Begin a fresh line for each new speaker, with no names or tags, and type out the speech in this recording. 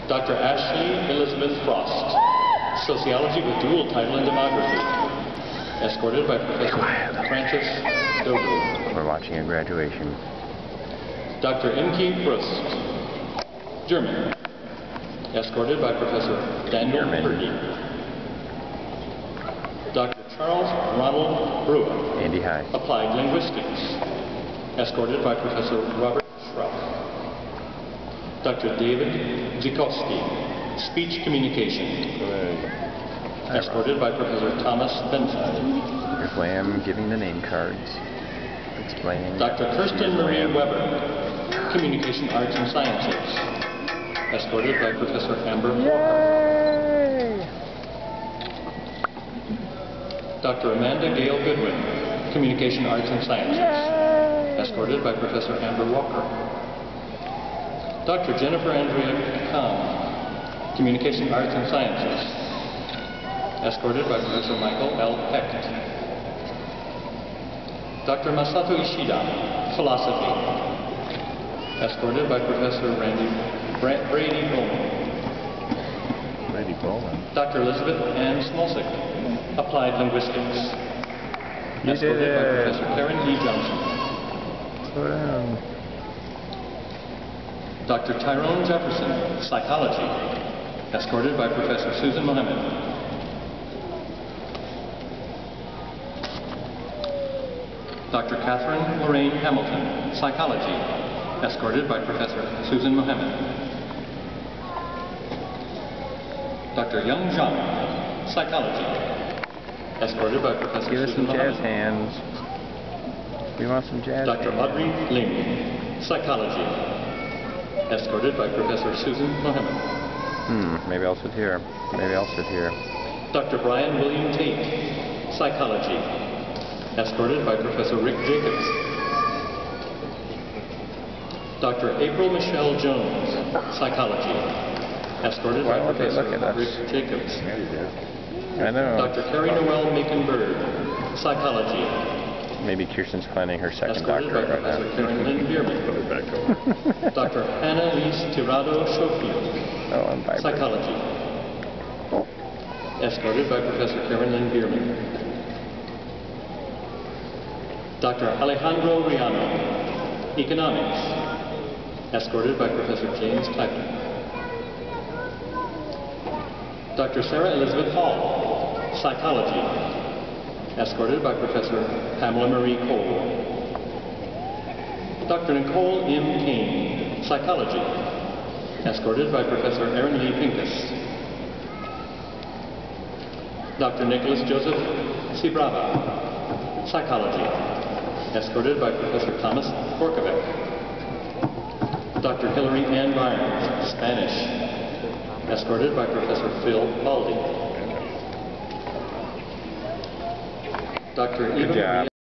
Dr. Ashley Elizabeth Frost, Sociology with dual title in Demography, escorted by Professor Francis Dodo.
We're watching a graduation.
Dr. Imke Brust, German, escorted by Professor Daniel Purdy. Dr. Charles Ronald Brewer,
Andy High.
Applied Linguistics, escorted by Professor Robert Schrupp. Dr. David Zikowski, Speech Communication, escorted by Professor Thomas Benson.
Here's Lamb giving the name cards, explaining.
Dr. Kirsten Marie Weber, Communication Arts and Sciences, escorted by Professor Amber Walker. Dr. Amanda Gale Goodwin, Communication Arts and Sciences, escorted by Professor Amber Walker. Dr. Jennifer Andrea Kahn, Communication Arts and Sciences, escorted by Professor Michael L. Hecht. Dr. Masato Ishida, Philosophy, escorted by Professor Brady Bowman. Dr. Elizabeth Ann Smolcic, Applied Linguistics, escorted by Professor Karen D. Johnson.
Slow down.
Dr. Tyrone Jefferson, Psychology, escorted by Professor Susan Mohammed. Dr. Catherine Lorraine Hamilton, Psychology, escorted by Professor Susan Mohammed. Dr. Young Zhang, Psychology, escorted by Professor
Give us some
Susan
jazz
Mohammed.
hands. We want some jazz
Dr.
hands.
Audrey Ling, Psychology, escorted by Professor Susan Mohammed.
Maybe I'll sit here. Maybe I'll sit here.
Dr. Brian William Tate, Psychology, escorted by Professor Rick Jacobs. Dr. April Michelle Jones, Psychology, escorted by Professor Rick Jacobs.
I know.
Dr. Carrie Noel Macon-Bird, Psychology,
Maybe Kirsten's planning her second
escorted by
doctorate right
Professor
now.
Karen Lynn Bierman. Dr. Hannah Lise Tirado Schofield,
Oh, I'm vibrating.
Psychology, escorted by Professor Karen Lynn Bierman. Dr. Alejandro Riano, Economics, escorted by Professor James Clapton. Dr. Sarah Elizabeth Hall, Psychology, escorted by Professor Pamela Marie Cole. Dr. Nicole M. Kane, Psychology, escorted by Professor Aaron Lee Pincus. Dr. Nicholas Joseph Cibrava, Psychology, escorted by Professor Thomas Borkovic. Dr. Hilary Ann Byron, Spanish, escorted by Professor Phil Baldy. Dr. Eva Maria